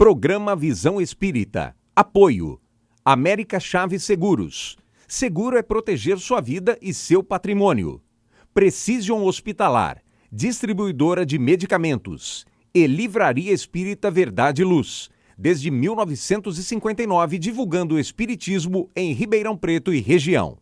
Programa Visão Espírita. Apoio. América Chaves Seguros. Seguro é proteger sua vida e seu patrimônio. Precision Hospitalar. Distribuidora de medicamentos. E Livraria Espírita Verdade e Luz. Desde 1959, divulgando o espiritismo em Ribeirão Preto e região.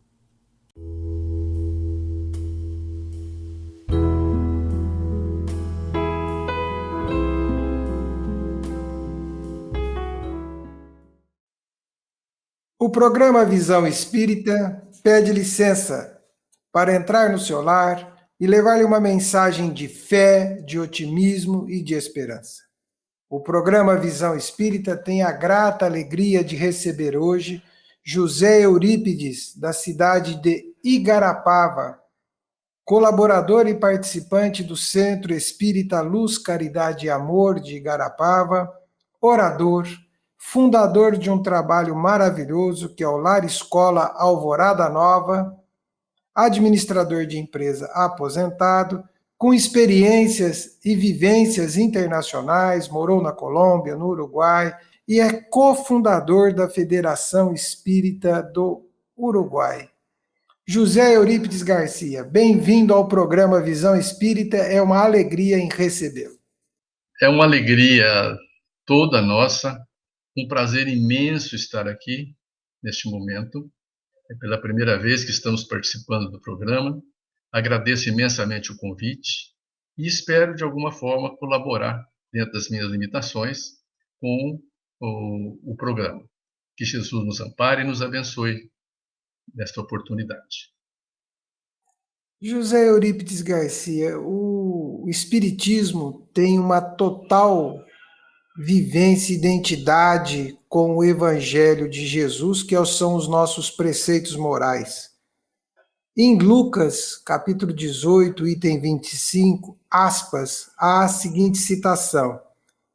O programa Visão Espírita pede licença para entrar no seu lar e levar-lhe uma mensagem de fé, de otimismo e de esperança. O programa Visão Espírita tem a grata alegria de receber hoje José Eurípides, da cidade de Igarapava, colaborador e participante do Centro Espírita Luz, Caridade e Amor de Igarapava, orador, fundador de um trabalho maravilhoso que é o Lar Escola Alvorada Nova, administrador de empresa aposentado, com experiências e vivências internacionais, morou na Colômbia, no Uruguai, e é cofundador da Federação Espírita do Uruguai. José Eurípides Garcia, bem-vindo ao programa Visão Espírita, é uma alegria em recebê-lo. É uma alegria toda nossa, um prazer imenso estar aqui neste momento. É pela primeira vez que estamos participando do programa. Agradeço imensamente o convite e espero, de alguma forma, colaborar, dentro das minhas limitações, com o programa. Que Jesus nos ampare e nos abençoe nesta oportunidade. José Eurípides Garcia, o Espiritismo tem uma total vivência e identidade com o Evangelho de Jesus, que são os nossos preceitos morais. Em Lucas, capítulo 18, item 25, aspas, há a seguinte citação: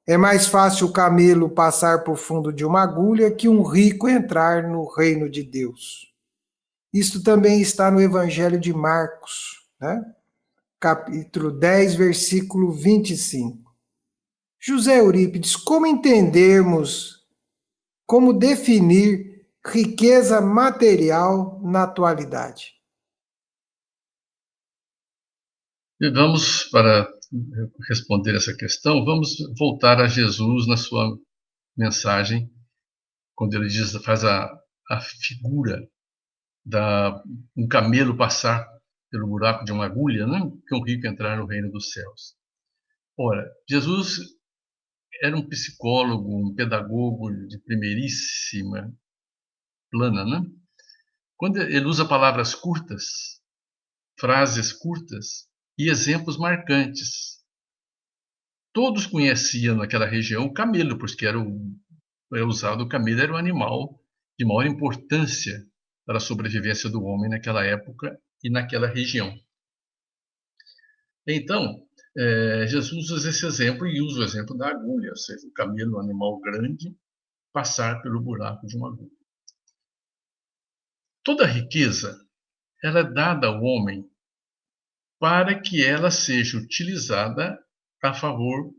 é mais fácil o camelo passar por fundo de uma agulha que um rico entrar no reino de Deus. Isto também está no Evangelho de Marcos, né? Capítulo 10, versículo 25. José Eurípides, como entendermos, como definir riqueza material na atualidade? E vamos, para responder essa questão, vamos voltar a Jesus na sua mensagem, quando ele diz, faz a figura um camelo passar pelo buraco de uma agulha, né? Que um rico entrar no reino dos céus. Ora, Jesus era um psicólogo, um pedagogo de primeiríssima plana, né? Quando ele usa palavras curtas, frases curtas e exemplos marcantes. Todos conheciam naquela região o camelo, porque o camelo era um animal de maior importância para a sobrevivência do homem naquela época e naquela região. Então, Jesus usa esse exemplo e usa o exemplo da agulha, ou seja, o camelo, um animal grande, passar pelo buraco de uma agulha. Toda riqueza ela é dada ao homem para que ela seja utilizada a favor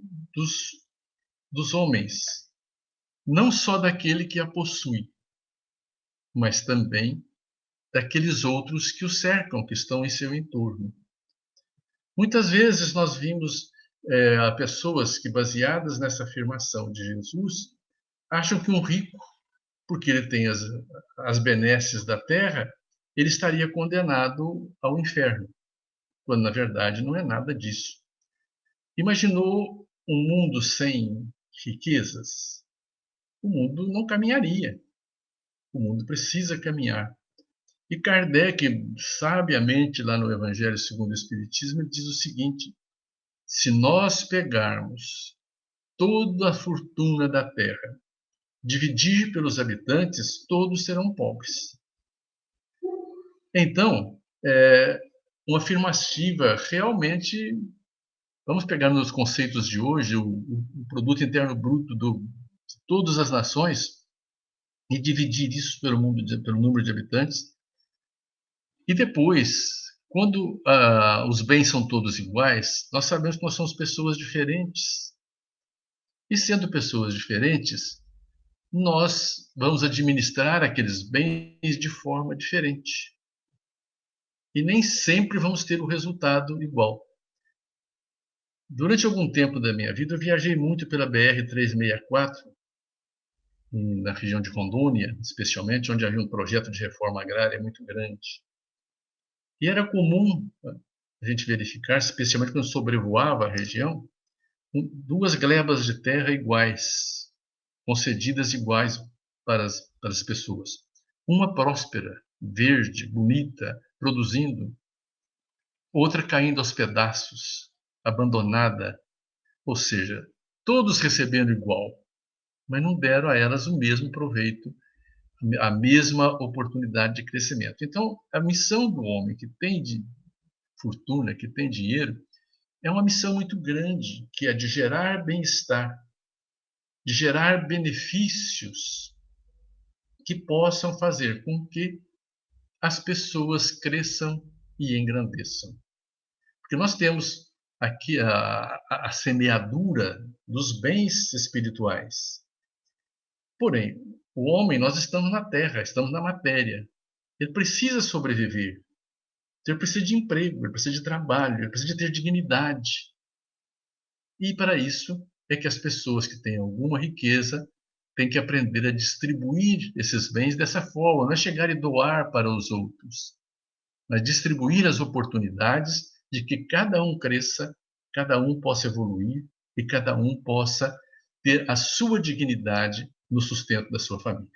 dos homens, não só daquele que a possui, mas também daqueles outros que o cercam, que estão em seu entorno. Muitas vezes nós vimos pessoas que, baseadas nessa afirmação de Jesus, acham que um rico, porque ele tem as benesses da terra, ele estaria condenado ao inferno, quando na verdade não é nada disso. Imaginou um mundo sem riquezas? O mundo não caminharia. O mundo precisa caminhar. E Kardec, sabiamente, lá no Evangelho segundo o Espiritismo, ele diz o seguinte: se nós pegarmos toda a fortuna da Terra, dividir pelos habitantes, todos serão pobres. Então, uma afirmativa realmente, vamos pegar nos conceitos de hoje, o produto interno bruto de todas as nações, e dividir isso pelo número de habitantes. E depois, quando os bens são todos iguais, nós sabemos que nós somos pessoas diferentes. E sendo pessoas diferentes, nós vamos administrar aqueles bens de forma diferente. E nem sempre vamos ter o resultado igual. Durante algum tempo da minha vida, eu viajei muito pela BR-364, na região de Rondônia, especialmente, onde havia um projeto de reforma agrária muito grande. E era comum a gente verificar, especialmente quando sobrevoava a região, duas glebas de terra iguais, concedidas iguais para as pessoas. Uma próspera, verde, bonita, produzindo, outra caindo aos pedaços, abandonada, ou seja, todos recebendo igual, mas não deram a elas o mesmo proveito, a mesma oportunidade de crescimento. Então, a missão do homem que tem de fortuna, que tem dinheiro, é uma missão muito grande, que é de gerar bem-estar, de gerar benefícios que possam fazer com que as pessoas cresçam e engrandeçam. Porque nós temos aqui a semeadura dos bens espirituais. Porém, o homem, nós estamos na terra, estamos na matéria. Ele precisa sobreviver. Ele precisa de emprego, ele precisa de trabalho, ele precisa de ter dignidade. E para isso é que as pessoas que têm alguma riqueza têm que aprender a distribuir esses bens dessa forma, não é chegar e doar para os outros, mas distribuir as oportunidades de que cada um cresça, cada um possa evoluir e cada um possa ter a sua dignidade no sustento da sua família.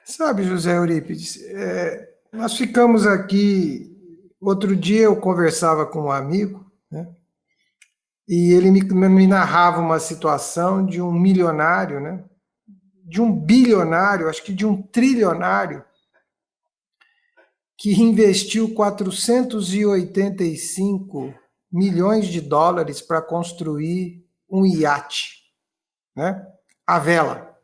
Sabe, José Eurípides, nós ficamos aqui. Outro dia eu conversava com um amigo, né? E ele me narrava uma situação de um milionário, né? De um bilionário, acho que de um trilionário, que investiu 485 milhões de dólares para construir um iate, né? A vela.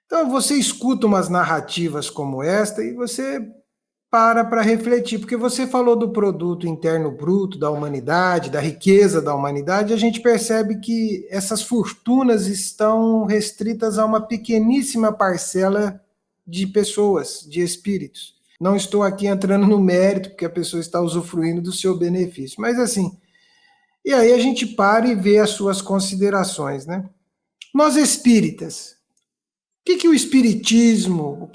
Então você escuta umas narrativas como esta e você para refletir, porque você falou do produto interno bruto da humanidade, da riqueza da humanidade, a gente percebe que essas fortunas estão restritas a uma pequeníssima parcela de pessoas, de espíritos. Não estou aqui entrando no mérito, porque a pessoa está usufruindo do seu benefício, mas assim, e aí a gente para e vê as suas considerações, né? Nós espíritas, o que o espiritismo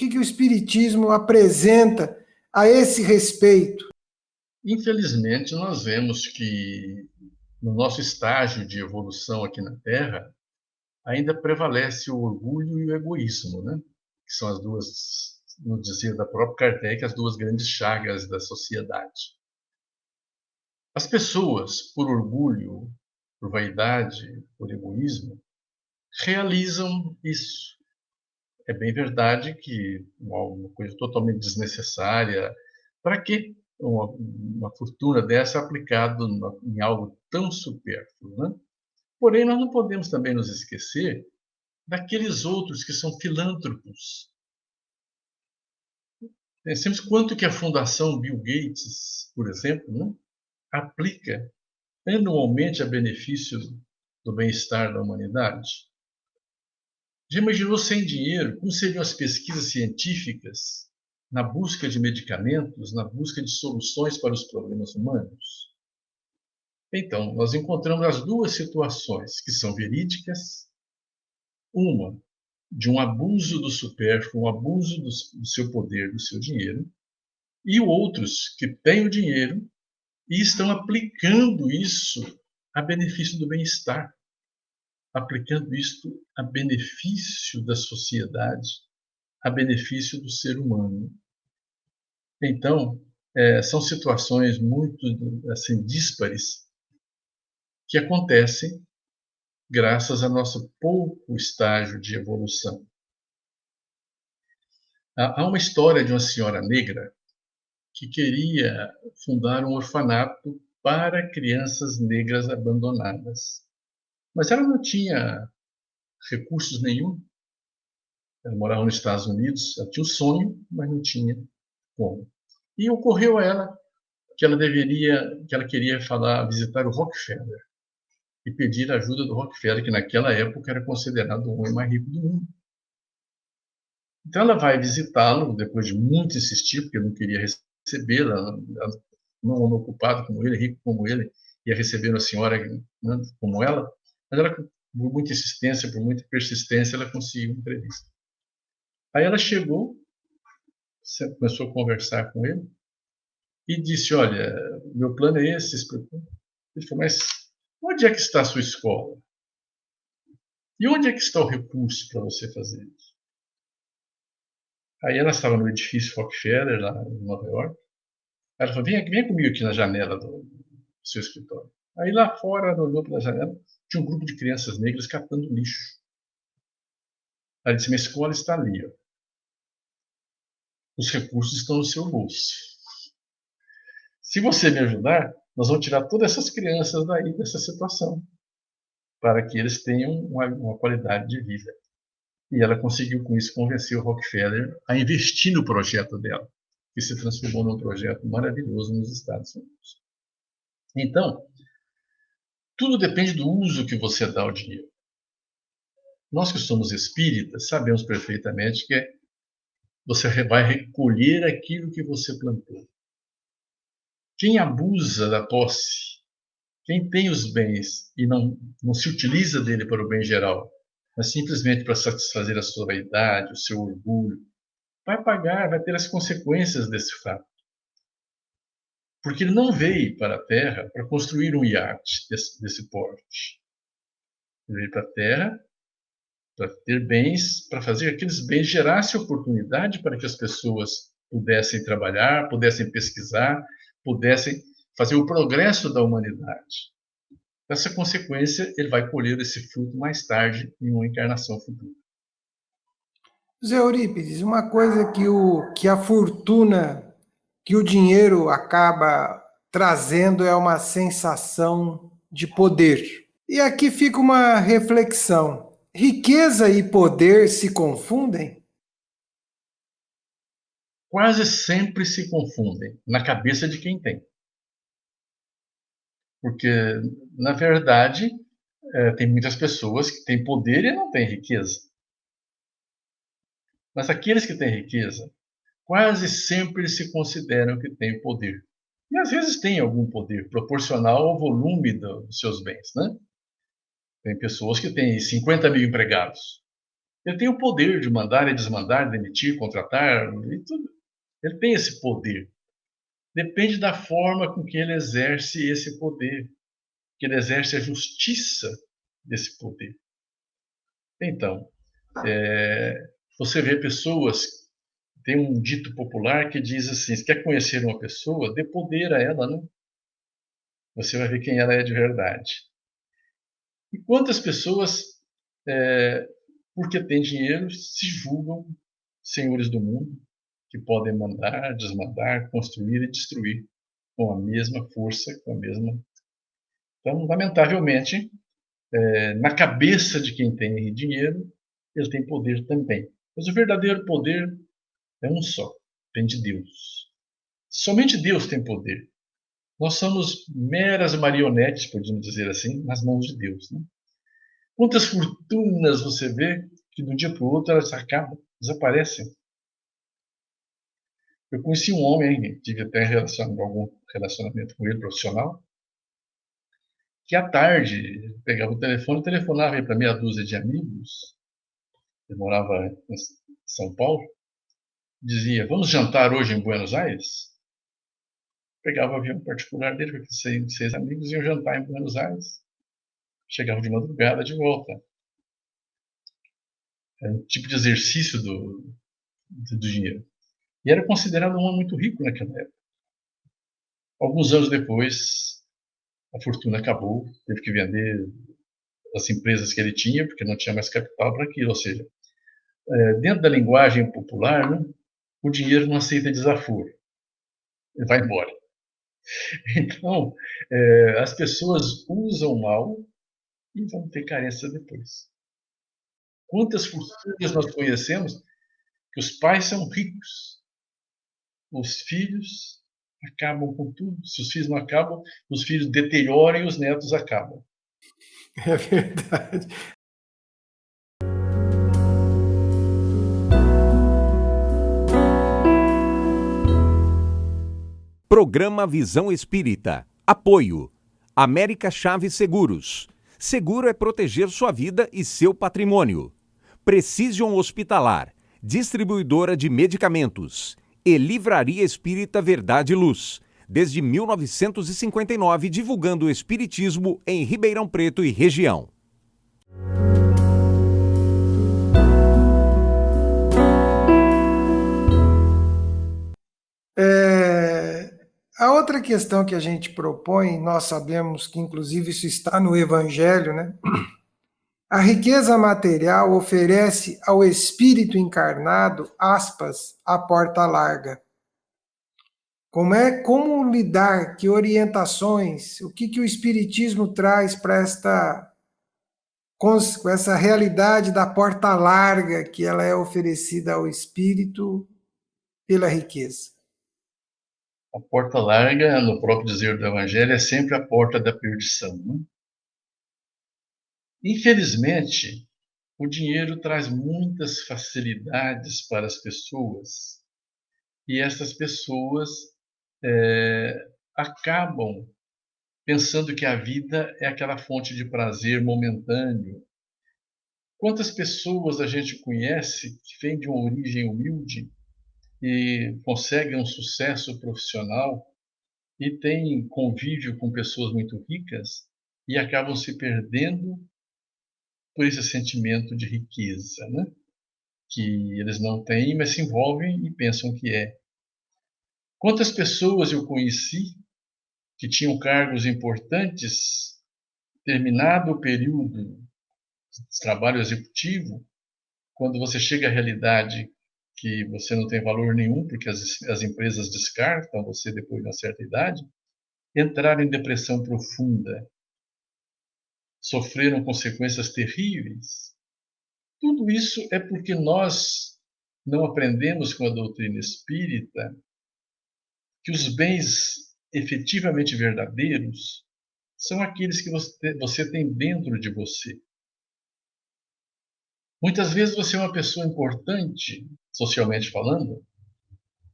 apresenta a esse respeito? Infelizmente, nós vemos que no nosso estágio de evolução aqui na Terra, ainda prevalece o orgulho e o egoísmo, né? Que são as duas, no dizer da própria Kardec, as duas grandes chagas da sociedade. As pessoas, por orgulho, por vaidade, por egoísmo, realizam isso. É bem verdade que uma coisa totalmente desnecessária. Para que uma fortuna dessa aplicada em algo tão supérfluo, né? Porém, nós não podemos também nos esquecer daqueles outros que são filântropos. Pensemos quanto que a Fundação Bill Gates, por exemplo, né, aplica anualmente a benefício do bem-estar da humanidade. Já imaginou sem dinheiro como seriam as pesquisas científicas na busca de medicamentos, na busca de soluções para os problemas humanos? Então, nós encontramos as duas situações que são verídicas. Uma, de um abuso do supérfluo, um abuso do seu poder, do seu dinheiro, e outros que têm o dinheiro e estão aplicando isso a benefício do bem-estar, aplicando isto a benefício da sociedade, a benefício do ser humano. Então, são situações muito assim díspares que acontecem graças ao nosso pouco estágio de evolução. Há uma história de uma senhora negra que queria fundar um orfanato para crianças negras abandonadas. Mas ela não tinha recursos nenhum. Ela morava nos Estados Unidos, ela tinha o sonho, mas não tinha como. E ocorreu a ela que ela queria visitar o Rockefeller. e pedir a ajuda do Rockefeller, que naquela época era considerado o homem mais rico do mundo. Então ela vai visitá-lo, depois de muito insistir, porque não queria recebê-la, não homem ocupado como ele, rico como ele, ia receber uma senhora, né, como ela, mas ela, por muita insistência, por muita persistência, ela conseguiu uma entrevista. Aí ela chegou, começou a conversar com ele e disse: olha, meu plano é esse. Ele falou: mas onde é que está a sua escola? E onde é que está o recurso para você fazer isso? Aí ela estava no edifício Rockefeller, lá em Nova York. Aí ela falou: vem comigo aqui na janela do seu escritório. Aí lá fora, ela olhou pela janela, tinha um grupo de crianças negras catando lixo. Ela disse: minha escola está ali, ó. Os recursos estão no seu bolso. Se você me ajudar, nós vamos tirar todas essas crianças daí dessa situação, para que eles tenham uma qualidade de vida. E ela conseguiu, com isso, convencer o Rockefeller a investir no projeto dela, que se transformou num projeto maravilhoso nos Estados Unidos. Então, tudo depende do uso que você dá ao dinheiro. Nós que somos espíritas sabemos perfeitamente que você vai recolher aquilo que você plantou. Quem abusa da posse, quem tem os bens e não se utiliza dele para o bem geral, mas simplesmente para satisfazer a sua vaidade, o seu orgulho, vai pagar, vai ter as consequências desse fato. Porque ele não veio para a Terra para construir um iate desse porte. Ele veio para a Terra para ter bens, para fazer aqueles bens gerassem oportunidade para que as pessoas pudessem trabalhar, pudessem pesquisar, pudessem fazer o progresso da humanidade. Essa consequência, ele vai colher esse fruto mais tarde, em uma encarnação futura. Zé Eurípides, uma coisa que a fortuna, que o dinheiro acaba trazendo é uma sensação de poder. E aqui fica uma reflexão. Riqueza e poder se confundem? Quase sempre se confundem na cabeça de quem tem. Porque, na verdade, tem muitas pessoas que têm poder e não têm riqueza. Mas aqueles que têm riqueza, quase sempre se consideram que têm poder. E às vezes têm algum poder proporcional ao volume dos seus bens, né? Tem pessoas que têm 50 mil empregados. Ele tem o poder de mandar e desmandar, demitir, contratar, e tudo. Ele tem esse poder. Depende da forma com que ele exerce esse poder, que ele exerce a justiça desse poder. Então, você vê pessoas, tem um dito popular que diz assim: se quer conhecer uma pessoa, dê poder a ela, né? Você vai ver quem ela é de verdade. E quantas pessoas, porque têm dinheiro, se julgam senhores do mundo, que podem mandar, desmandar, construir e destruir com a mesma força, com a mesma... Então, lamentavelmente, na cabeça de quem tem dinheiro, ele tem poder também. Mas o verdadeiro poder é um só, vem de Deus. Somente Deus tem poder. Nós somos meras marionetes, podemos dizer assim, nas mãos de Deus, né? Quantas fortunas você vê que de um dia para o outro elas acabam, desaparecem. Eu conheci um homem, tive até algum relacionamento com ele profissional, que à tarde pegava o telefone, telefonava para meia dúzia de amigos, ele morava em São Paulo, dizia: vamos jantar hoje em Buenos Aires? Pegava o avião particular dele, com seis amigos, iam jantar em Buenos Aires. Chegava de madrugada de volta. Era um tipo de exercício do dinheiro. E era considerado um homem muito rico naquela época. Alguns anos depois, a fortuna acabou, teve que vender as empresas que ele tinha, porque não tinha mais capital para aquilo. Ou seja, dentro da linguagem popular, né, o dinheiro não aceita desaforo. Ele vai embora. Então, as pessoas usam mal e vão ter carência depois. Quantas fortunas nós conhecemos que os pais são ricos, os filhos acabam com tudo. Se os filhos não acabam, os filhos deterioram e os netos acabam. É verdade. Programa Visão Espírita. Apoio. América Chaves Seguros. Seguro é proteger sua vida e seu patrimônio. Precision Hospitalar. Distribuidora de medicamentos. E Livraria Espírita Verdade e Luz. Desde 1959, divulgando o espiritismo em Ribeirão Preto e região. A outra questão que a gente propõe, nós sabemos que inclusive isso está no Evangelho, né? A riqueza material oferece ao espírito encarnado, aspas, a porta larga. Como lidar, que orientações, o que o Espiritismo traz para com essa realidade da porta larga que ela é oferecida ao espírito pela riqueza? A porta larga, no próprio dizer do Evangelho, é sempre a porta da perdição, né? Infelizmente, o dinheiro traz muitas facilidades para as pessoas e essas pessoas acabam pensando que a vida é aquela fonte de prazer momentâneo. Quantas pessoas a gente conhece que vêm de uma origem humilde e conseguem um sucesso profissional e têm convívio com pessoas muito ricas e acabam se perdendo por esse sentimento de riqueza, né? Que eles não têm, mas se envolvem e pensam que é. Quantas pessoas eu conheci que tinham cargos importantes, terminado o período de trabalho executivo, quando você chega à realidade que você não tem valor nenhum, porque as empresas descartam você depois de uma certa idade, entraram em depressão profunda, sofreram consequências terríveis. Tudo isso é porque nós não aprendemos com a doutrina espírita que os bens efetivamente verdadeiros são aqueles que você tem dentro de você. Muitas vezes você é uma pessoa importante, socialmente falando,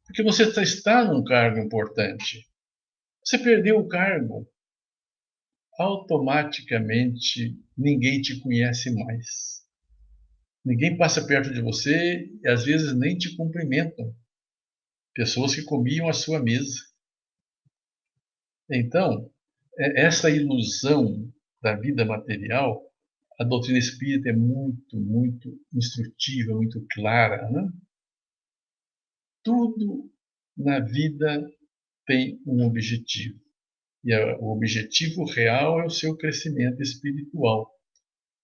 porque você está num cargo importante. Você perdeu o cargo, automaticamente ninguém te conhece mais. Ninguém passa perto de você e às vezes nem te cumprimentam. Pessoas que comiam a sua mesa. Então, essa ilusão da vida material, a doutrina espírita é muito, muito instrutiva, muito clara, né? Tudo na vida tem um objetivo. E o objetivo real é o seu crescimento espiritual.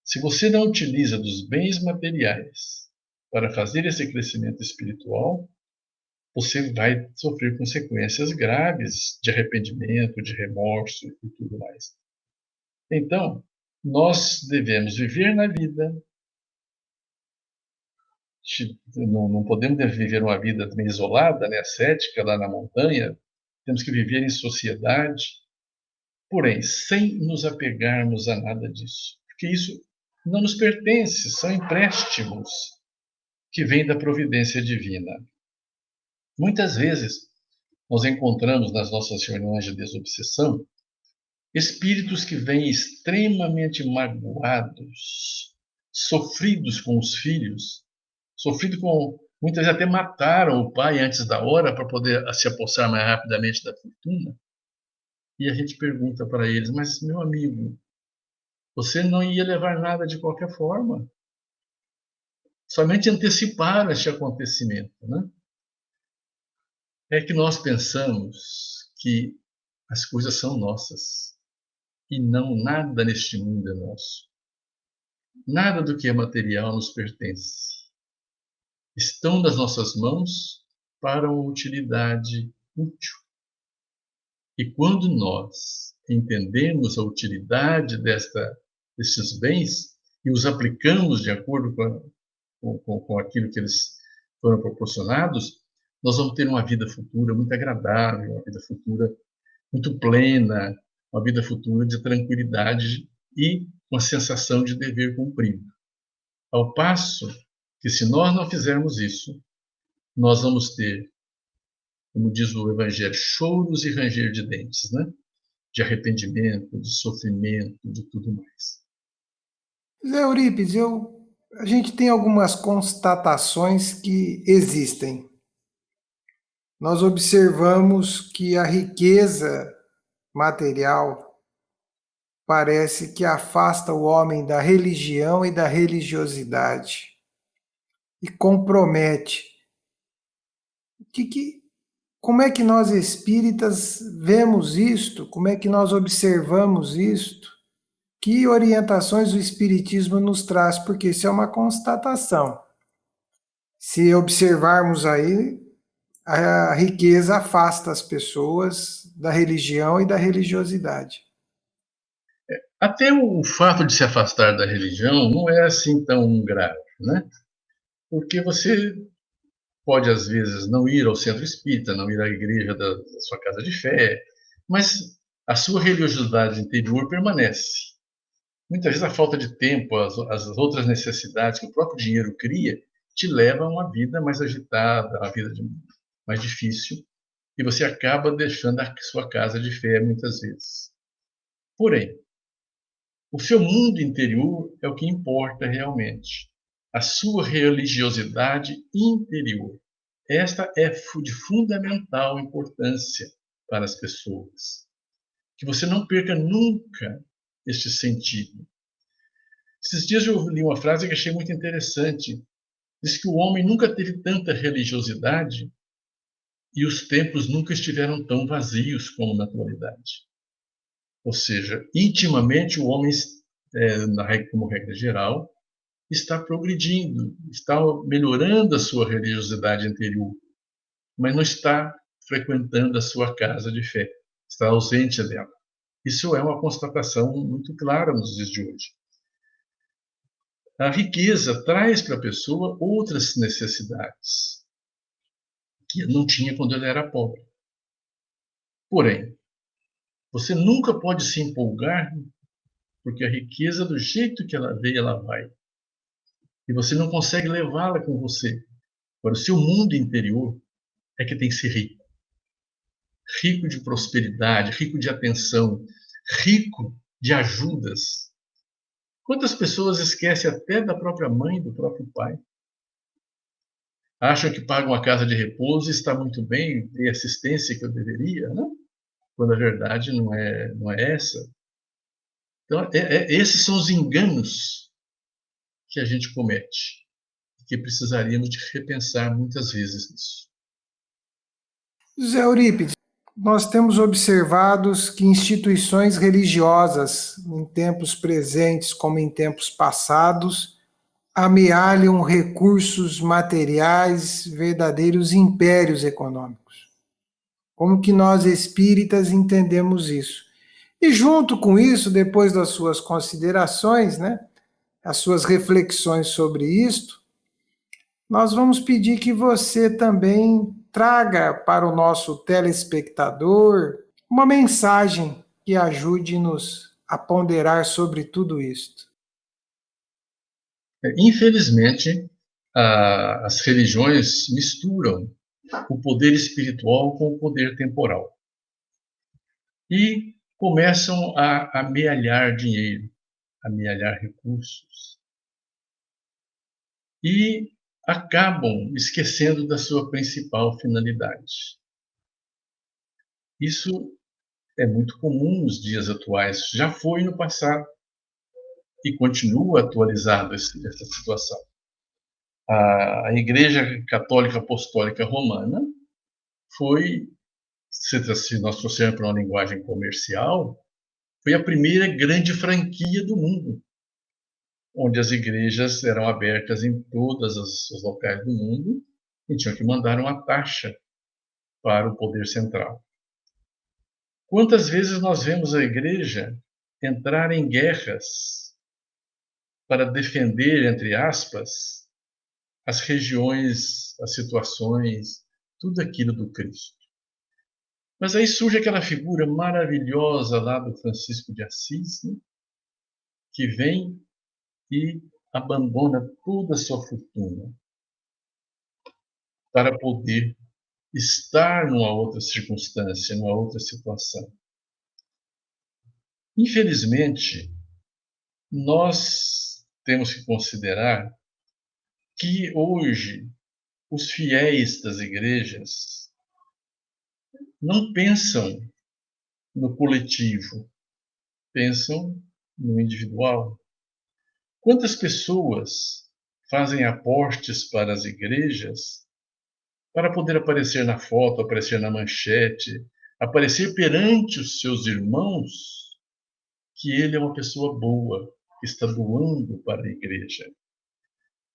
Se você não utiliza dos bens materiais para fazer esse crescimento espiritual, você vai sofrer consequências graves de arrependimento, de remorso e tudo mais. Então, nós devemos viver na vida. Não podemos viver uma vida também isolada, né, ascética, lá na montanha. Temos que viver em sociedade, porém, sem nos apegarmos a nada disso. Porque isso não nos pertence, são empréstimos que vêm da providência divina. Muitas vezes, nós encontramos nas nossas reuniões de desobsessão espíritos que vêm extremamente magoados, sofridos com os filhos, muitas vezes até mataram o pai antes da hora para poder se apossar mais rapidamente da fortuna. E a gente pergunta para eles, mas meu amigo, você não ia levar nada de qualquer forma. Somente anteciparam este acontecimento, né? É que nós pensamos que as coisas são nossas e não nada neste mundo é nosso. Nada do que é material nos pertence. Estão nas nossas mãos para uma utilidade útil. E quando nós entendemos a utilidade desses bens e os aplicamos de acordo com aquilo que eles foram proporcionados, nós vamos ter uma vida futura muito agradável, uma vida futura muito plena, uma vida futura de tranquilidade e com a sensação de dever cumprido. Ao passo que, se nós não fizermos isso, nós vamos ter, como diz o Evangelho, choros e ranger de dentes, né? De arrependimento, de sofrimento, de tudo mais. Zé Eurípides, a gente tem algumas constatações que existem. Nós observamos que a riqueza material parece que afasta o homem da religião e da religiosidade e compromete. Como é que nós espíritas vemos isto? Como é que nós observamos isto? Que orientações o Espiritismo nos traz? Porque isso é uma constatação. Se observarmos aí, a riqueza afasta as pessoas da religião e da religiosidade. Até o fato de se afastar da religião não é assim tão grave, né? Porque você pode, às vezes, não ir ao centro espírita, não ir à igreja da sua casa de fé, mas a sua religiosidade interior permanece. Muitas vezes a falta de tempo, as outras necessidades que o próprio dinheiro cria, te levam a uma vida mais agitada, uma vida mais difícil, e você acaba deixando a sua casa de fé muitas vezes. Porém, o seu mundo interior é o que importa realmente. A sua religiosidade interior. Esta é de fundamental importância para as pessoas. Que você não perca nunca este sentido. Esses dias eu li uma frase que achei muito interessante. Diz que o homem nunca teve tanta religiosidade e os templos nunca estiveram tão vazios como na atualidade. Ou seja, intimamente o homem, como regra geral, está progredindo, está melhorando a sua religiosidade interior, mas não está frequentando a sua casa de fé, está ausente dela. Isso é uma constatação muito clara nos dias de hoje. A riqueza traz para a pessoa outras necessidades que não tinha quando ele era pobre. Porém, você nunca pode se empolgar, porque a riqueza, do jeito que ela veio, ela vai. E você não consegue levá-la com você. Agora, o seu mundo interior é que tem que ser rico. Rico de prosperidade, rico de atenção, rico de ajudas. Quantas pessoas esquecem até da própria mãe, do próprio pai? Acham que pagam uma casa de repouso e está muito bem, tem a assistência que eu deveria, né? Quando a verdade não é essa. Então, esses são os enganos que a gente comete, que precisaríamos de repensar muitas vezes nisso. Zé Eurípides, nós temos observado que instituições religiosas, em tempos presentes como em tempos passados, amealham recursos materiais, verdadeiros impérios econômicos. Como que nós espíritas entendemos isso? E junto com isso, depois das suas considerações, né, as suas reflexões sobre isto, nós vamos pedir que você também traga para o nosso telespectador uma mensagem que ajude-nos a ponderar sobre tudo isto. Infelizmente, as religiões misturam o poder espiritual com o poder temporal e começam a amealhar dinheiro, amealhar recursos e acabam esquecendo da sua principal finalidade. Isso é muito comum nos dias atuais, já foi no passado e continua atualizado essa situação. A Igreja Católica Apostólica Romana foi, se nós trouxermos para uma linguagem comercial, foi a primeira grande franquia do mundo, onde as igrejas eram abertas em todos os locais do mundo e tinham que mandar uma taxa para o poder central. Quantas vezes nós vemos a igreja entrar em guerras para defender, entre aspas, as regiões, as situações, tudo aquilo do Cristo. Mas aí surge aquela figura maravilhosa lá do Francisco de Assis, né? que vem e abandona toda a sua fortuna para poder estar numa outra circunstância, numa outra situação. Infelizmente, nós temos que considerar que hoje os fiéis das igrejas não pensam no coletivo, pensam no individual. Quantas pessoas fazem aportes para as igrejas para poder aparecer na foto, aparecer na manchete, aparecer perante os seus irmãos que ele é uma pessoa boa, que está doando para a igreja?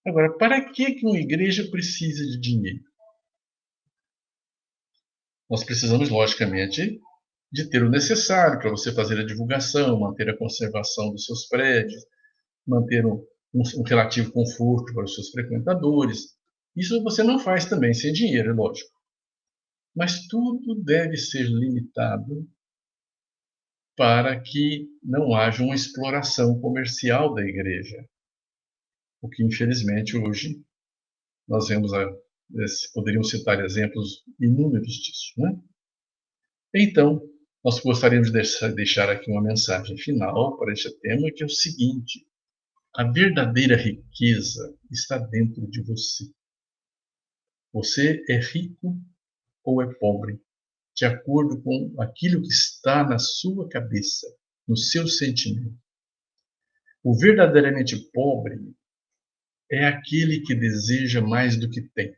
Agora, para que uma igreja precisa de dinheiro? Nós precisamos, logicamente, de ter o necessário para você fazer a divulgação, manter a conservação dos seus prédios, manter um relativo conforto para os seus frequentadores. Isso você não faz também sem dinheiro, é lógico. Mas tudo deve ser limitado para que não haja uma exploração comercial da igreja. O que, infelizmente, hoje nós vemos, poderíamos citar exemplos inúmeros disso, né? Então, nós gostaríamos de deixar aqui uma mensagem final para este tema, que é o seguinte: a verdadeira riqueza está dentro de você. Você é rico ou é pobre, de acordo com aquilo que está na sua cabeça, no seu sentimento. O verdadeiramente pobre é aquele que deseja mais do que tem.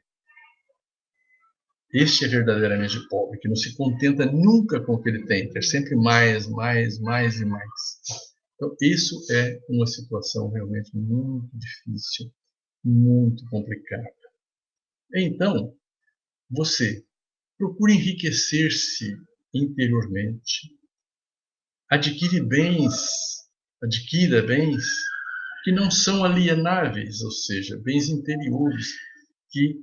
Este é verdadeiramente pobre, que não se contenta nunca com o que ele tem, quer sempre mais, mais, mais e mais. Então, isso é uma situação realmente muito difícil, muito complicada. Então, você procure enriquecer-se interiormente, adquira bens que não são alienáveis, ou seja, bens interiores, que,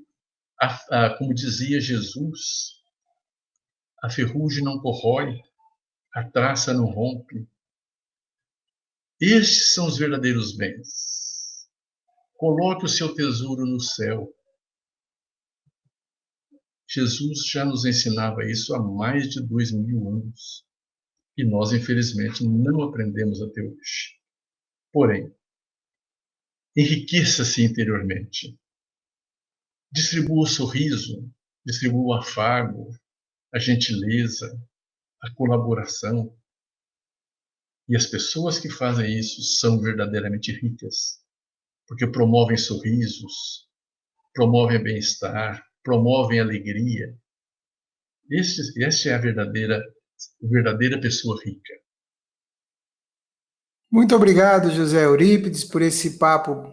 como dizia Jesus, a ferrugem não corrói, a traça não rompe. Estes são os verdadeiros bens. Coloque o seu tesouro no céu. Jesus já nos ensinava isso há mais de 2000 anos. E nós, infelizmente, não aprendemos até hoje. Porém, enriqueça-se interiormente. Distribua o sorriso, distribua o afago, a gentileza, a colaboração. E as pessoas que fazem isso são verdadeiramente ricas, porque promovem sorrisos, promovem bem-estar, promovem alegria. Esta é a verdadeira pessoa rica. Muito obrigado, José Eurípides, por esse papo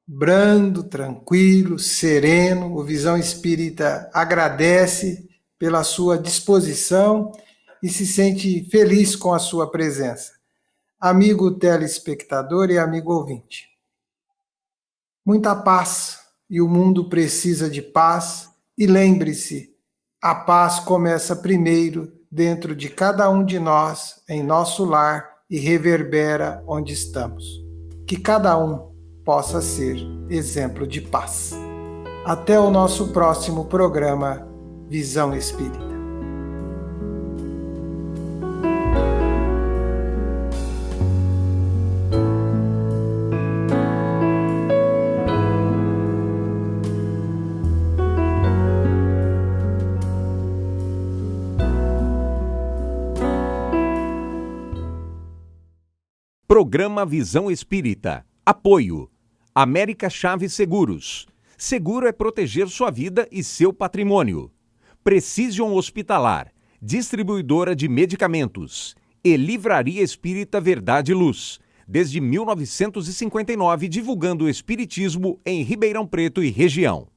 brando, tranquilo, sereno. O Visão Espírita agradece pela sua disposição e se sente feliz com a sua presença. Amigo telespectador e amigo ouvinte, muita paz, e o mundo precisa de paz. E lembre-se, a paz começa primeiro dentro de cada um de nós, em nosso lar, e reverbera onde estamos. Que cada um possa ser exemplo de paz. Até o nosso próximo programa Visão Espírita. Programa Visão Espírita. Apoio. América Chaves Seguros. Seguro é proteger sua vida e seu patrimônio. Precision Hospitalar. Distribuidora de medicamentos. E Livraria Espírita Verdade e Luz. Desde 1959, divulgando o espiritismo em Ribeirão Preto e região.